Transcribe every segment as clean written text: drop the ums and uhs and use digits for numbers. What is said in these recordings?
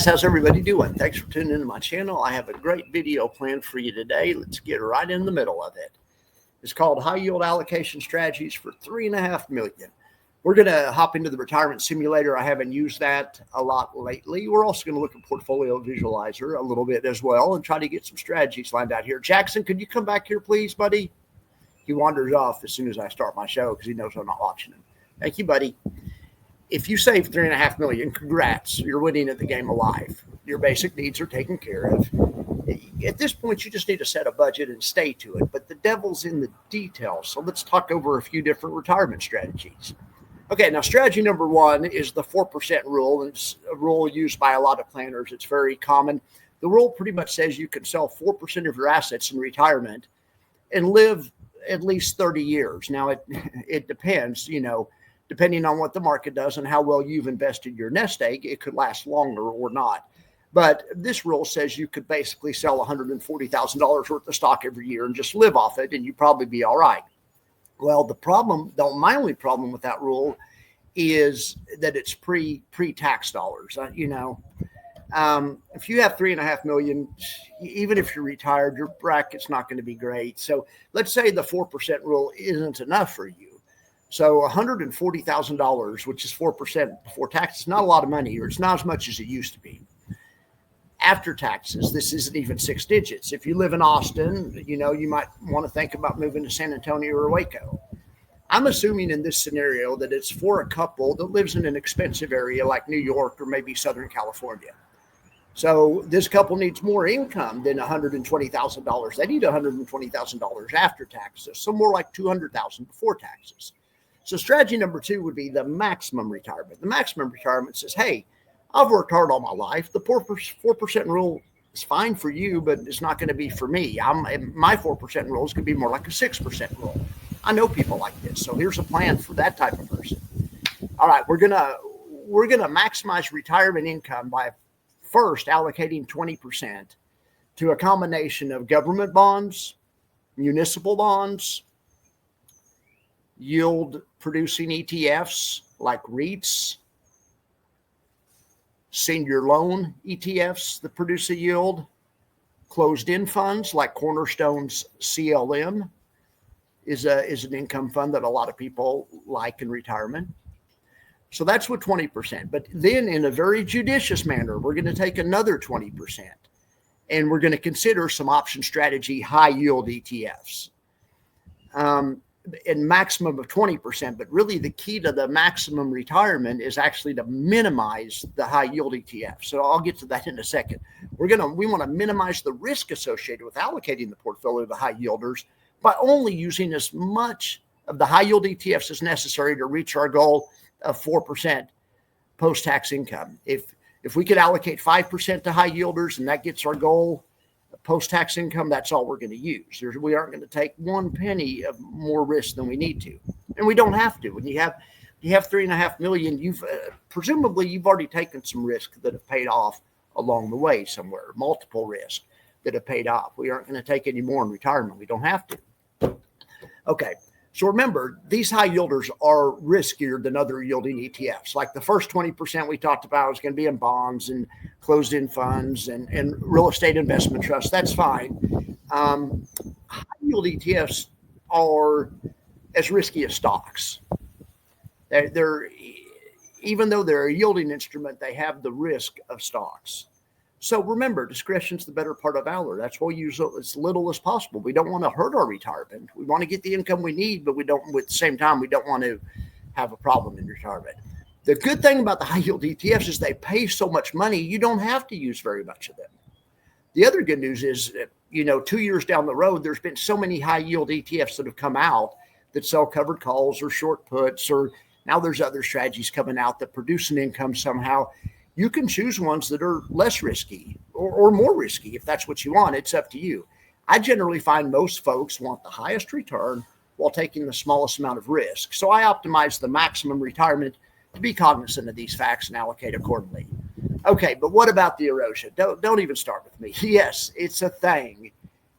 How's everybody doing? Thanks for tuning into my channel. I have a great video planned for you today. Let's get right in the middle of it. It's called High Yield Allocation Strategies for $3.5 million. We're going to hop into the retirement simulator. I haven't used that a lot lately. We're also going to look at Portfolio Visualizer a little bit as well and try to get some strategies lined out here. Jackson, could you come back here, please, buddy? He wanders off as soon as I start my show because he knows I'm not watching him. Thank you, buddy. If you save $3.5 million, congrats, you're winning at the game of life. Your basic needs are taken care of. At this point, you just need to set a budget and stay to it. But the devil's in the details. So let's talk over a few different retirement strategies. Okay, now strategy number one is the 4% rule. It's a rule used by a lot of planners. It's very common. The rule pretty much says you can sell 4% of your assets in retirement and live at least 30 years. Now, it depends, depending on what the market does and how well you've invested your nest egg, it could last longer or not. But this rule says you could basically sell $140,000 worth of stock every year and just live off it, and you'd probably be all right. Well, my only problem with that rule is that it's pre-tax dollars. If you have $3.5 million, even if you're retired, your bracket's not going to be great. So let's say the 4% rule isn't enough for you. So $140,000, which is 4% before tax, is not a lot of money, or it's not as much as it used to be. After taxes, this isn't even six digits. If you live in Austin, you might want to think about moving to San Antonio or Waco. I'm assuming in this scenario that it's for a couple that lives in an expensive area like New York or maybe Southern California. So this couple needs more income than $120,000. They need $120,000 after taxes, so more like $200,000 before taxes. So strategy number two would be the maximum retirement. The maximum retirement says, hey, I've worked hard all my life. The 4% rule is fine for you, but it's not going to be for me. My 4% rule is going to be more like a 6% rule. I know people like this. So here's a plan for that type of person. All right, we're gonna maximize retirement income by first allocating 20% to a combination of government bonds, municipal bonds, yield producing ETFs like REITs, senior loan ETFs that produce a yield, closed-end funds like Cornerstone's CLM is an income fund that a lot of people like in retirement. So that's with 20%. But then in a very judicious manner, we're going to take another 20% and we're going to consider some option strategy high yield ETFs. And maximum of 20%, but really the key to the maximum retirement is actually to minimize the high yield ETF. So I'll get to that in a second. We want to minimize the risk associated with allocating the portfolio to high yielders by only using as much of the high yield ETFs as necessary to reach our goal of 4% post-tax income. If we could allocate 5% to high yielders and that gets our goal, post-tax income, that's all we're going to use. We aren't going to take one penny of more risk than we need to. And we don't have to. When you have $3.5 million, presumably you've already taken some risk that have paid off along the way somewhere, multiple risks that have paid off. We aren't going to take any more in retirement. We don't have to. Okay. So remember, these high yielders are riskier than other yielding ETFs. Like the first 20% we talked about is going to be in bonds and closed-end funds and real estate investment trusts. That's fine. High yield ETFs are as risky as stocks. They're even though they're a yielding instrument, they have the risk of stocks. So remember, discretion's the better part of valor. That's why we use as little as possible. We don't want to hurt our retirement. We want to get the income we need, but at the same time, we don't want to have a problem in retirement. The good thing about the high yield ETFs is they pay so much money, you don't have to use very much of them. The other good news is, 2 years down the road, there's been so many high yield ETFs that have come out that sell covered calls or short puts, or now there's other strategies coming out that produce an income somehow. You can choose ones that are less risky or more risky if that's what you want. It's up to you. I generally find most folks want the highest return while taking the smallest amount of risk. So I optimize the maximum retirement to be cognizant of these facts and allocate accordingly. Okay, but what about the erosion? Don't even start with me. Yes, it's a thing.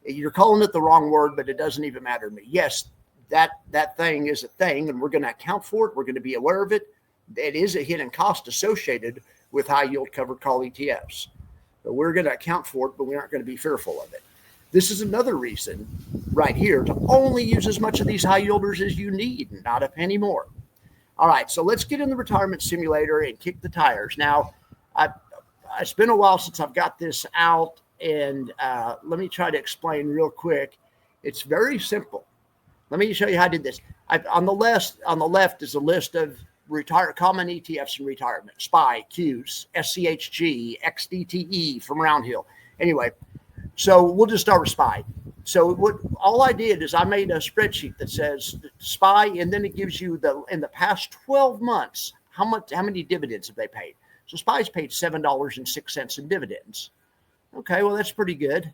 You're calling it the wrong word, but it doesn't even matter to me. Yes, that thing is a thing, and we're going to account for it. We're going to be aware of it. It is a hidden cost associated with high yield covered call ETFs. So we're going to account for it, but we aren't going to be fearful of it. This is another reason right here to only use as much of these high yielders as you need, not a penny more. All right, so let's get in the retirement simulator and kick the tires. Now, it's been a while since I've got this out, and let me try to explain real quick. It's very simple. Let me show you how I did this. On the left is a list of common ETFs in retirement: SPYI, Qs, SCHG, XDTE from Roundhill. Anyway, so we'll just start with SPYI. So all I did is I made a spreadsheet that says SPYI, and then it gives you in the past 12 months how many dividends have they paid. So SPYI's paid $7.06 in dividends. Okay, well that's pretty good.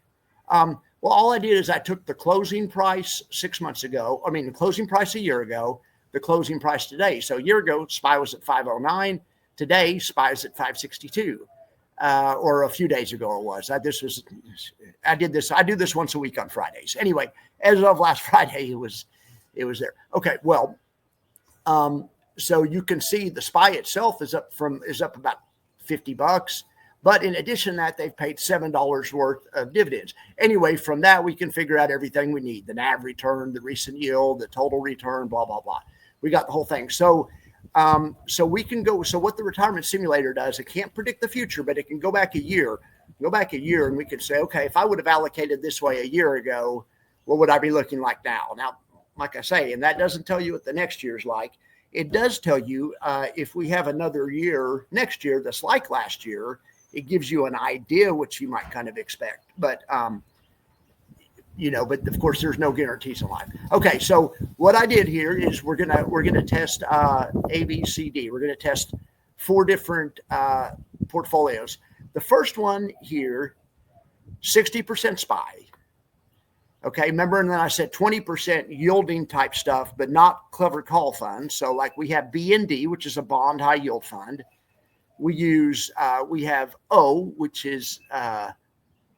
Well, all I did is I took the closing price 6 months ago. I mean, the closing price a year ago, the closing price today. So a year ago, SPYI was at 509. Today, SPYI is at 562. Or a few days ago it was. I do this once a week on Fridays. Anyway, as of last Friday, it was there. Okay, well, so you can see the SPYI itself is up about $50. But in addition to that, they've paid $7 worth of dividends. Anyway, from that, we can figure out everything we need: the NAV return, the recent yield, the total return, blah, blah, blah. We got the whole thing. So we can go. So what the retirement simulator does, it can't predict the future, but it can go back a year, and we can say, okay, if I would have allocated this way a year ago, what would I be looking like now? Now, like I say, and that doesn't tell you what the next year's like. It does tell you if we have another year next year that's like last year. It gives you an idea what you might kind of expect, but but of course there's no guarantees in life. Okay, so what I did here is we're gonna test ABCD. We're gonna test 4 different portfolios. The first one here, 60% SPYI. Okay, remember, and then I said 20% yielding type stuff, but not clever call funds. So like we have BND, which is a bond high yield fund. We have O, which is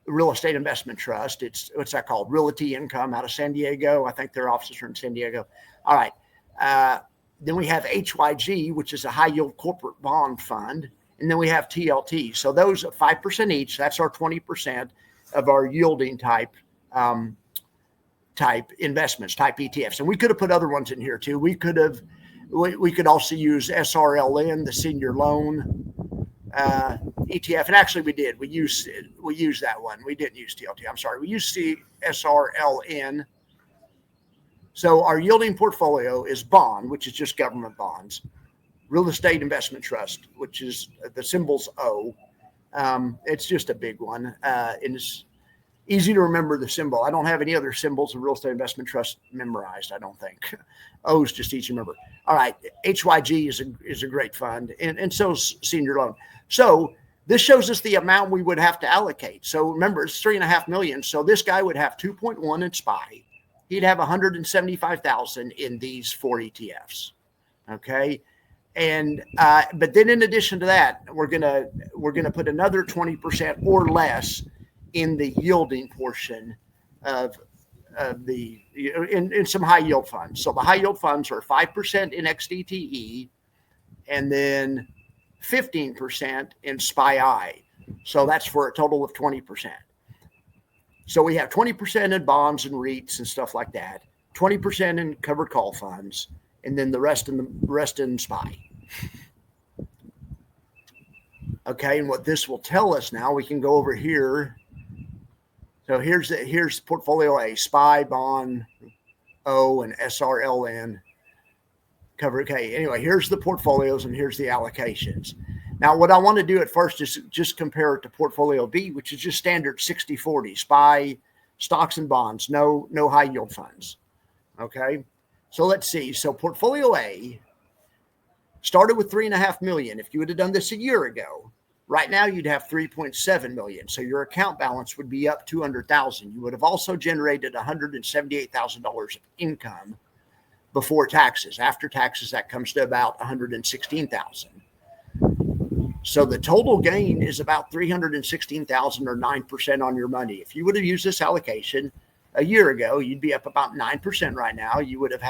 real estate investment trust. What's that called? Realty Income out of San Diego. I think their offices are in San Diego. All right. Then we have HYG, which is a high yield corporate bond fund. And then we have TLT. So those are 5% each. That's our 20% of our yielding type investments, type ETFs. And we could have put other ones in here too. We could also use SRLN, the senior loan ETF, and actually we did. We used that one. We didn't use TLT. I'm sorry. We used SRLN. So our yielding portfolio is bond, which is just government bonds, real estate investment trust, which is the symbol's O. It's just a big one, and it's easy to remember the symbol. I don't have any other symbols of real estate investment trust memorized, I don't think. O is just easy to remember. All right, HYG is a great fund, and so is senior loan. So this shows us the amount we would have to allocate. So remember, it's $3.5 million. So this guy would have 2.1 in SPYI. He'd have 175,000 in these 4 ETFs. Okay, and but then in addition to that, we're gonna put another 20% or less in the yielding portion of in some high yield funds. So the high yield funds are 5% in XDTE, and then 15% in SPYI. So that's for a total of 20%. So we have 20% in bonds and REITs and stuff like that, 20% in covered call funds, and then the rest in SPYI. Okay, and what this will tell us now, we can go over here. So here's portfolio A, SPYI, bond, O, and SRLN. Cover. Okay, anyway, here's the portfolios and here's the allocations. Now, what I want to do at first is just compare it to portfolio B, which is just standard 60-40, SPYI, stocks and bonds, no high yield funds. Okay, so let's see. So portfolio A started with $3.5 million. If you would have done this a year ago, right now you'd have $3.7 million. So your account balance would be up $200,000. You would have also generated $178,000 of income before taxes. After taxes, that comes to about $116,000. So the total gain is about $316,000 or 9% on your money. If you would have used this allocation a year ago, you'd be up about 9% right now. You would have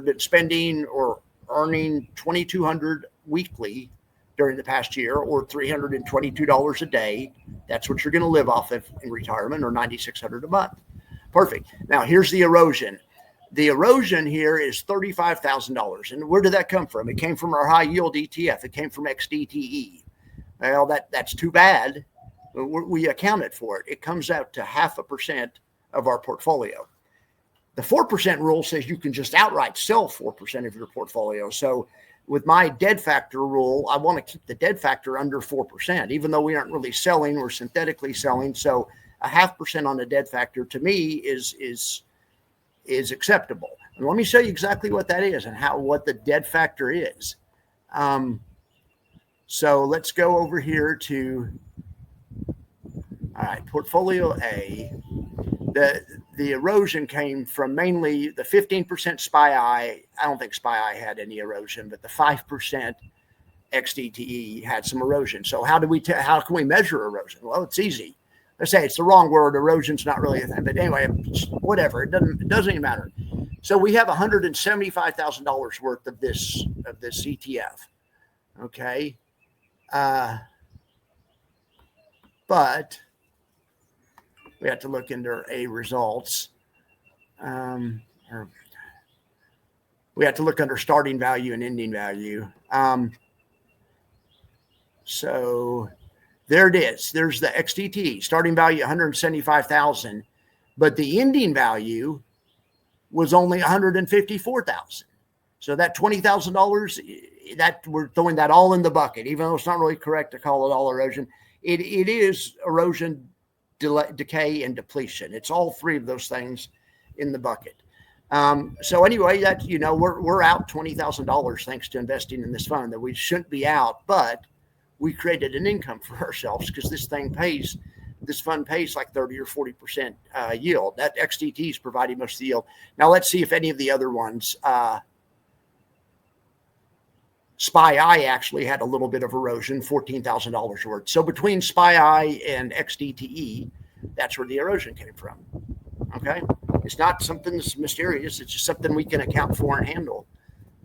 been spending or earning $2,200 weekly during the past year, or $322 a day. That's what you're going to live off of in retirement, or $9,600 a month. Perfect. Now here's the erosion. The erosion here is $35,000. And where did that come from? It came from our high yield ETF. It came from XDTE. Well, that's too bad. We accounted for it. It comes out to 0.5% of our portfolio. The 4% rule says you can just outright sell 4% of your portfolio. So with my dead factor rule, I want to keep the dead factor under 4%, even though we aren't really selling, we're synthetically selling. So 0.5% on the dead factor to me is acceptable. And let me show you exactly what that is and what the dead factor is. So let's go over here to, all right, portfolio A. The erosion came from mainly the 15% SPYI. I don't think SPYI had any erosion, but the 5% XDTE had some erosion. So how can we measure erosion? Well, it's easy. Let's say it's the wrong word. Erosion's not really a thing, but anyway, whatever. It doesn't even matter. So we have $175,000 worth of this ETF. Okay. But we have to look into A results. Or we have to look under starting value and ending value. So there it is. There's the XDT starting value, 175,000, but the ending value was only 154,000. So that $20,000, that we're throwing that all in the bucket, even though it's not really correct to call it all erosion. It is erosion, decay, and depletion. It's all three of those things in the bucket. So anyway, that, we're out $20,000 thanks to investing in this fund that we shouldn't be out, but we created an income for ourselves because this fund pays like 30 or 40% yield. That XDT is providing most of the yield. Now let's see if any of the other ones, SPYI actually had a little bit of erosion, $14,000 worth. So between SPYI and XDTE, that's where the erosion came from. Okay. It's not something that's mysterious. It's just something we can account for and handle.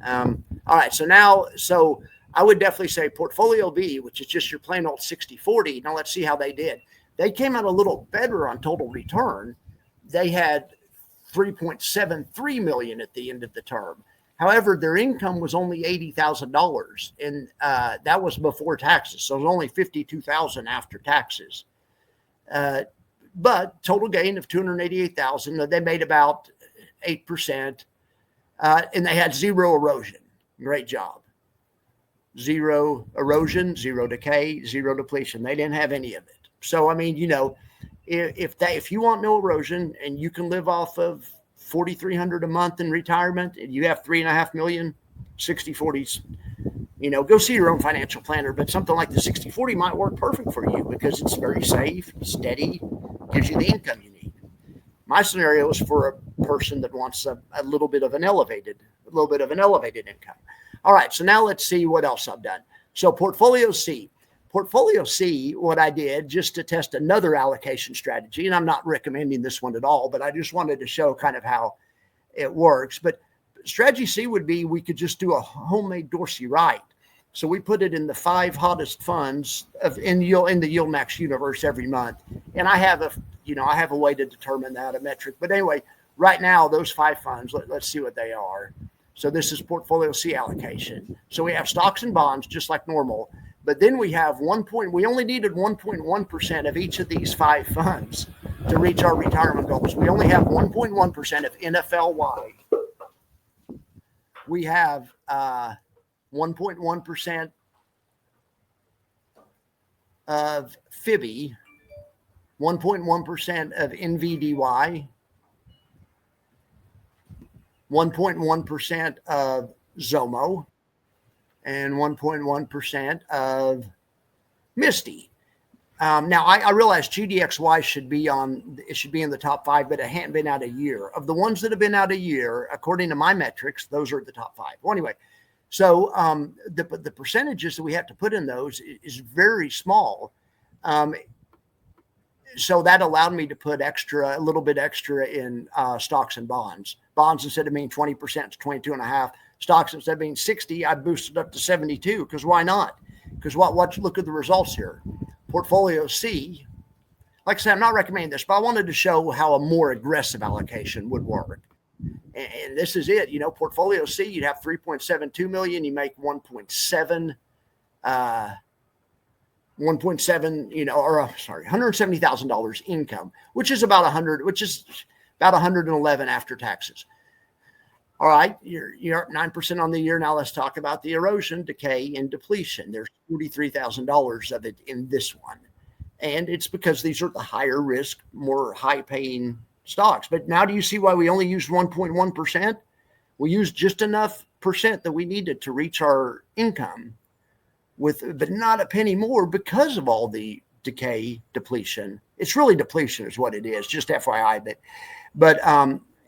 All right. So I would definitely say portfolio B, which is just your plain old 60-40. Now let's see how they did. They came out a little better on total return. They had $3.73 million at the end of the term. However, their income was only $80,000, and that was before taxes. So it was only $52,000 after taxes. But total gain of $288,000. They made about 8%, and they had zero erosion. Great job. Zero erosion, zero decay, zero depletion. They didn't have any of it. So I mean, if you want no erosion and you can live off of $4,300 a month in retirement, and you have $3.5 million, 60-40s, go see your own financial planner. But something like the 60-40 might work perfect for you because it's very safe, steady, gives you the income you need. My scenario is for a person that wants a little bit of an elevated income. All right, so now let's see what else I've done. So portfolio C. Portfolio C, what I did just to test another allocation strategy, and I'm not recommending this one at all, but I just wanted to show kind of how it works. But strategy C would be we could just do a homemade Dorsey Wright. So we put it in the 5 hottest funds in the Yield Max universe every month. And I have a way to determine that, a metric. But anyway, right now, those 5 funds, let's see what they are. So this is portfolio C allocation. So we have stocks and bonds just like normal, but then we have we only needed 1.1% of each of these 5 funds to reach our retirement goals. We only have 1.1% of NFLY. We have 1.1% of SPYI, 1.1% of NVDY, 1.1% of XOMO, and 1.1% of MSTY. Now I realize GDXY should be in the top 5, but it hadn't been out a year. Of the ones that have been out a year, according to my metrics, those are the top 5. Well, anyway, so the percentages that we have to put in those is very small. So that allowed me to put a little bit extra in stocks and bonds. Bonds, instead of being 20%, it's 22.5. stocks, instead of being 60, I boosted up to 72, because why not? Because look at the results here. Portfolio C, like I said, I'm not recommending this, but I wanted to show how a more aggressive allocation would work. And this is it. Portfolio C, you'd have 3.72 million. You make 1.7, $170,000 income, which is about 111 after taxes. All right, you're up 9% on the year. Now let's talk about the erosion, decay, and depletion. There's $43,000 of it in this one. And it's because these are the higher risk, more high paying stocks. But now do you see why we only used 1.1%? We used just enough percent that we needed to reach our income, but not a penny more, because of all the decay, depletion. It's really depletion is what it is, just FYI. But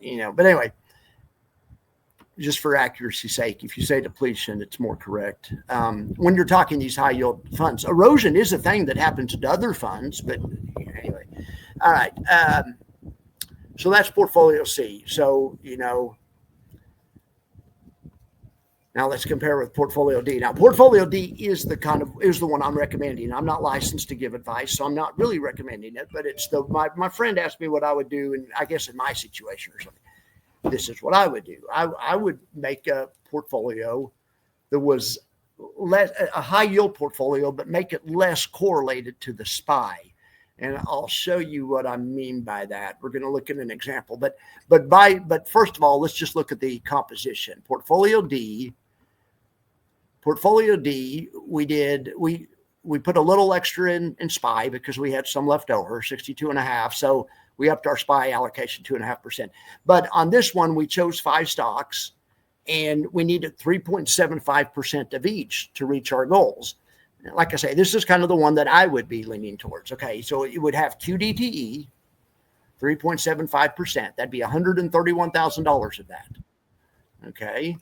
anyway, just for accuracy's sake, if you say depletion, it's more correct. When you're talking these high yield funds, erosion is a thing that happens to other funds, but anyway. All right. So that's portfolio C. So, now let's compare with portfolio D. Now, portfolio D is the one I'm recommending. I'm not licensed to give advice, so I'm not really recommending it, but it's my friend asked me what I would do, and I guess in my situation or something. This is what I would do. I would make a portfolio that was a high yield portfolio, but make it less correlated to the SPYI. And I'll show you what I mean by that. We're going to look at an example, but first of all, let's just look at the composition. Portfolio D, we put a little extra in SPYI because we had some left over, 62.5. So we upped our SPYI allocation 2.5%. But on this one, we chose 5 stocks, and we needed 3.75% of each to reach our goals. Like I say, this is kind of the one that I would be leaning towards. Okay, so you would have QDTE, 3.75%. That'd be $131,000 of that. Okay,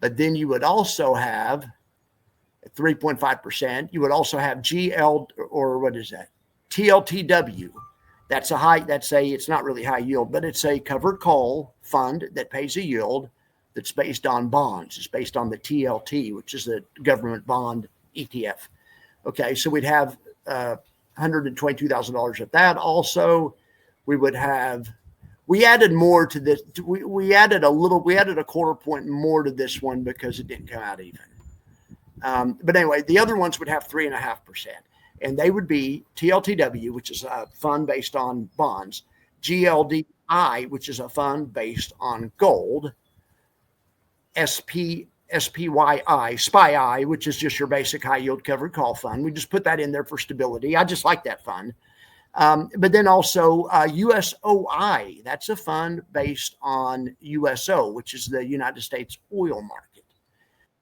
but then you would also have 3.5%. You would also have TLTW. It's not really high yield, but it's a covered call fund that pays a yield that's based on bonds. It's based on the TLT, which is the government bond ETF. Okay, so we'd have $122,000 of that. Also, we added more to this. We added a quarter point more to this one because it didn't come out even. But anyway, the other ones would have 3.5%. And they would be TLTW, which is a fund based on bonds, GLDI, which is a fund based on gold, SPYI, which is just your basic high yield covered call fund. We just put that in there for stability. I just like that fund. But then also USOI, that's a fund based on USO, which is the United States oil market.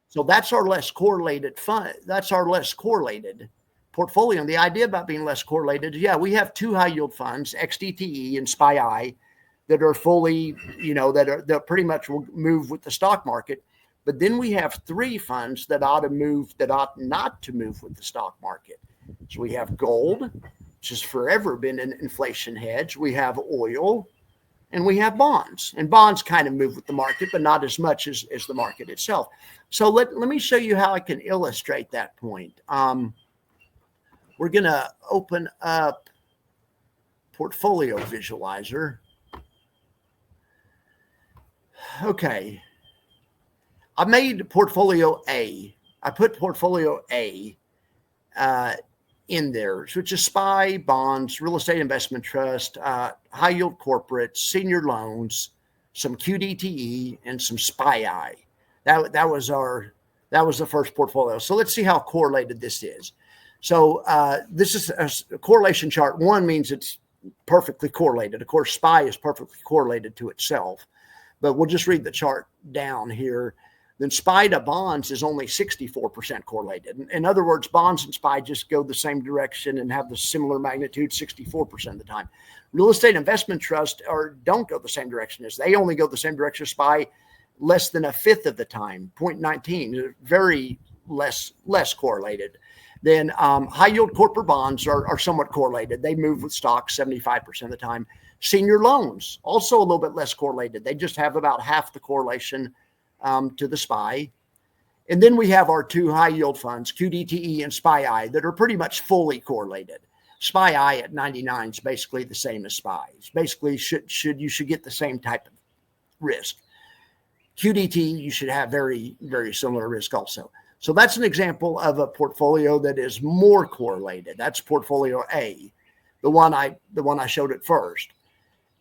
So that's our less correlated fund. That's our less correlated portfolio. And the idea about being less correlated, we have 2 high yield funds, XDTE and SPYI, that are fully, that pretty much will move with the stock market. But then we have 3 funds that ought not to move with the stock market. So we have gold, which has forever been an inflation hedge. We have oil, and we have bonds. And bonds kind of move with the market, but not as much as the market itself. So let me show you how I can illustrate that point. We're going to open up Portfolio Visualizer. Okay. I made Portfolio A. I put Portfolio A in there, which is SPYI, bonds, real estate investment trust, high yield corporates, senior loans, some QDTE, and some SPYI. That was the first portfolio. So let's see how correlated this is. So this is a correlation chart. 1 means it's perfectly correlated. Of course, SPYI is perfectly correlated to itself, but we'll just read the chart down here. Then SPYI to bonds is only 64% correlated. In other words, bonds and SPYI just go the same direction and have the similar magnitude 64% of the time. Real estate investment trust don't go the same direction as they only go the same direction as SPYI less than 1/5 of the time, 0.19, very less correlated. Then high yield corporate bonds are somewhat correlated. They move with stocks 75% of the time. Senior loans, also a little bit less correlated. They just have about half the correlation to the SPY. And then we have our two high yield funds, QDTE and SPYI, that are pretty much fully correlated. SPYI at 99 is basically the same as SPY. It's basically you should get the same type of risk. QDT, you should have very, very similar risk also. So that's an example of a portfolio that is more correlated. That's portfolio A, the one I showed at first.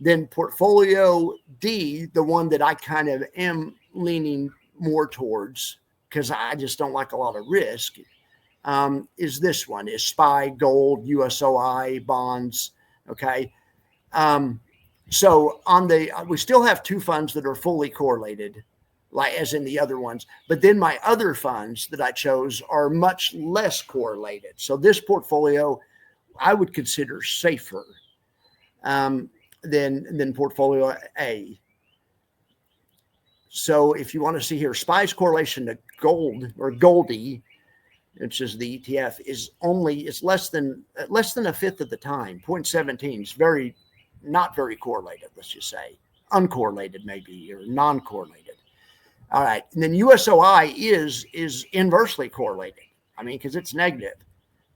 Then portfolio D, the one that I kind of am leaning more towards because I just don't like a lot of risk, is this one, is SPY, gold, USOI, bonds, okay? So we still have two funds that are fully correlated, like as in the other ones, but then my other funds that I chose are much less correlated. So this portfolio I would consider safer than portfolio A. So if you want to see here, SPY's correlation to gold or GLDI, which is the ETF, is less than a fifth of the time. 0.17 is not very correlated, let's just say. Uncorrelated maybe, or non-correlated. All right. And then USOI is inversely correlated. I mean, because it's negative.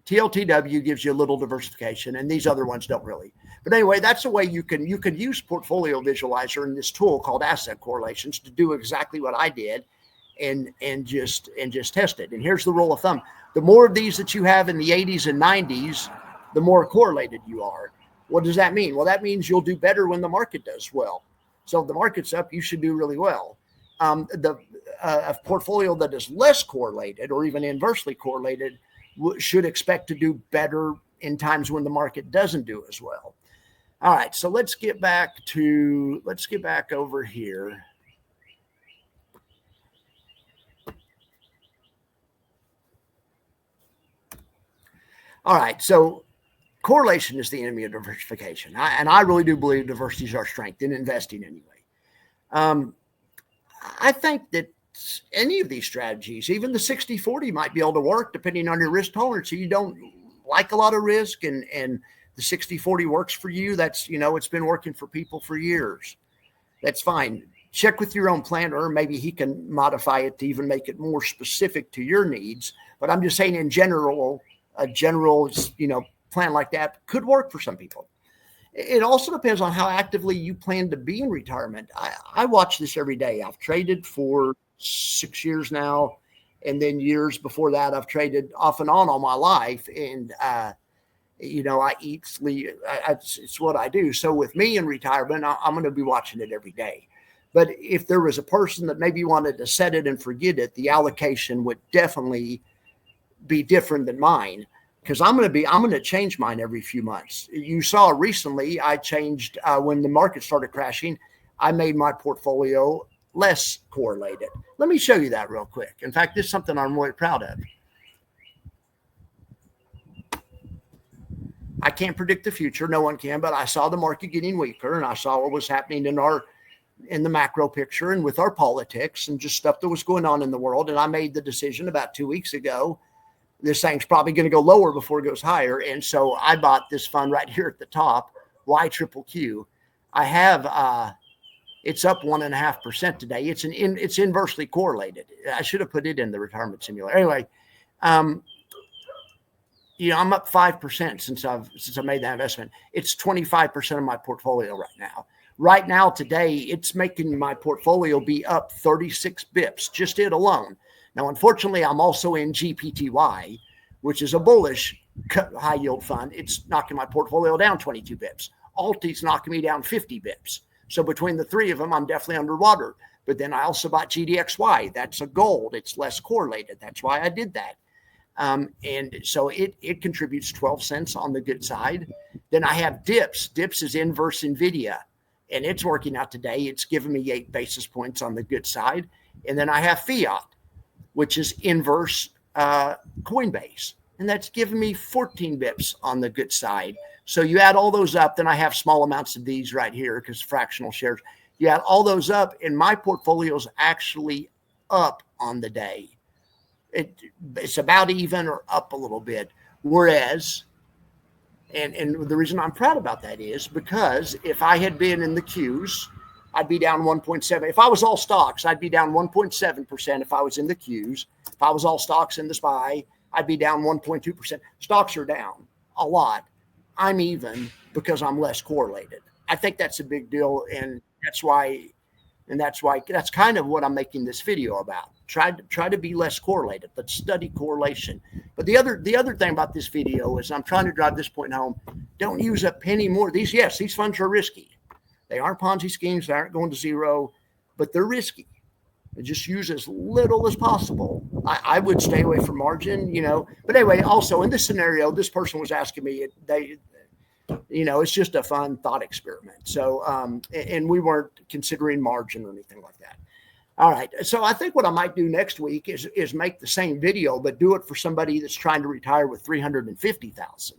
TLTW gives you a little diversification, and these other ones don't really. But anyway, that's a way you can use Portfolio Visualizer in this tool called Asset Correlations to do exactly what I did and just test it. And here's the rule of thumb. The more of these that you have in the 80s and 90s, the more correlated you are. What does that mean? Well, that means you'll do better when the market does well. So if the market's up, you should do really well. A portfolio that is less correlated or even inversely correlated should expect to do better in times when the market doesn't do as well. All right, so let's get back over here. All right, so correlation is the enemy of diversification. And I really do believe diversity is our strength in investing anyway. I think that any of these strategies, even the 60-40 might be able to work depending on your risk tolerance. So you don't like a lot of risk and the 60-40 works for you. That's, it's been working for people for years. That's fine. Check with your own planner. Maybe he can modify it to even make it more specific to your needs. But I'm just saying in general, a general, plan like that could work for some people. It also depends on how actively you plan to be in retirement. I watch this every day. I've traded for 6 years now. And then years before that, I've traded off and on all my life. And, I eat, sleep. It's what I do. So with me in retirement, I'm going to be watching it every day. But if there was a person that maybe wanted to set it and forget it, the allocation would definitely be different than mine. Because I'm going to change mine every few months. You saw recently I changed when the market started crashing. I made my portfolio less correlated. Let me show you that real quick. In fact, this is something I'm really proud of. I can't predict the future. No one can, but I saw the market getting weaker and I saw what was happening in the macro picture and with our politics and just stuff that was going on in the world. And I made the decision about 2 weeks ago. This thing's probably going to go lower before it goes higher. And so I bought this fund right here at the top, YQQ. I have, it's up 1.5% today. It's inversely correlated. I should have put it in the retirement simulator. Anyway, I'm up 5% since I made that investment. It's 25% of my portfolio right now. Right now, today, it's making my portfolio be up 36 bips, just it alone. Now, unfortunately, I'm also in GPTY, which is a bullish high yield fund. It's knocking my portfolio down 22 bips. Alti's knocking me down 50 bips. So between the three of them, I'm definitely underwater. But then I also bought GDXY. That's a gold. It's less correlated. That's why I did that. And so it contributes 12 cents on the good side. Then I have DIPS. DIPS is inverse NVDY. And it's working out today. It's giving me 8 basis points on the good side. And then I have Fiat, which is inverse Coinbase. And that's giving me 14 bips on the good side. So you add all those up, then I have small amounts of these right here because fractional shares. You add all those up, and my portfolio is actually up on the day. It's about even or up a little bit. Whereas, and the reason I'm proud about that is because if I had been in the queues I'd be down 1.7. If I was all stocks, I'd be down 1.7% if I was in the Qs. If I was all stocks in the SPYI, I'd be down 1.2%. Stocks are down a lot. I'm even because I'm less correlated. I think that's a big deal, and that's that's kind of what I'm making this video about. Try to be less correlated, but study correlation. But the other thing about this video is I'm trying to drive this point home. Don't use a penny more. These funds are risky. They aren't Ponzi schemes. They aren't going to zero, but they're risky. Just use as little as possible. I would stay away from margin, But anyway, also in this scenario, this person was asking me, it's just a fun thought experiment. So, and we weren't considering margin or anything like that. All right. So I think what I might do next week is make the same video, but do it for somebody that's trying to retire with 350,000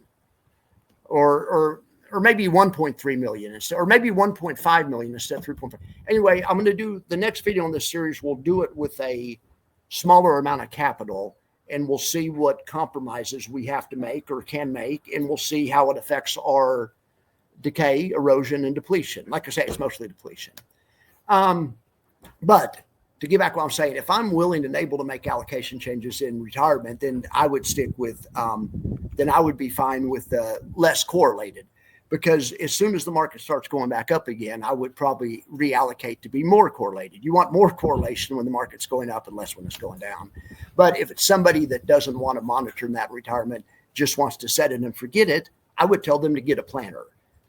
or maybe 1.3 million instead, or maybe 1.5 million instead of 3.5. Anyway, I'm going to do the next video in this series. We'll do it with a smaller amount of capital, and we'll see what compromises we have to make or can make, and we'll see how it affects our decay, erosion, and depletion. Like I say, it's mostly depletion. But to get back to what I'm saying, if I'm willing and able to make allocation changes in retirement, then I would stick with, then I would be fine with less correlated. Because as soon as the market starts going back up again, I would probably reallocate to be more correlated. You want more correlation when the market's going up and less when it's going down. But if it's somebody that doesn't want to monitor that retirement, just wants to set it and forget it, I would tell them to get a planner,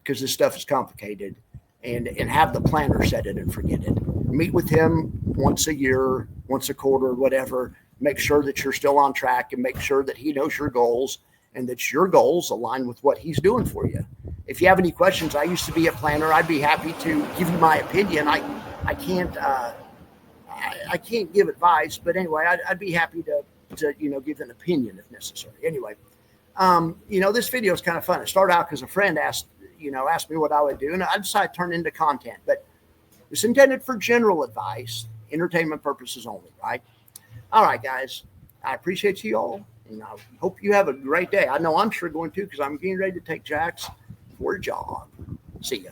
because this stuff is complicated, and have the planner set it and forget it. Meet with him once a year, once a quarter, whatever. Make sure that you're still on track, and make sure that he knows your goals and that your goals align with what he's doing for you. If you have any questions, I used to be a planner. I'd be happy to give you my opinion. I can't give advice, but anyway, I'd be happy to give an opinion if necessary. Anyway, this video is kind of fun. It started out because a friend asked me what I would do, and I decided to turn it into content. But it's intended for general advice, entertainment purposes only, right? All right, guys. I appreciate you all, and I hope you have a great day. I know I'm sure going to, because I'm getting ready to take Jax for a jog. See ya.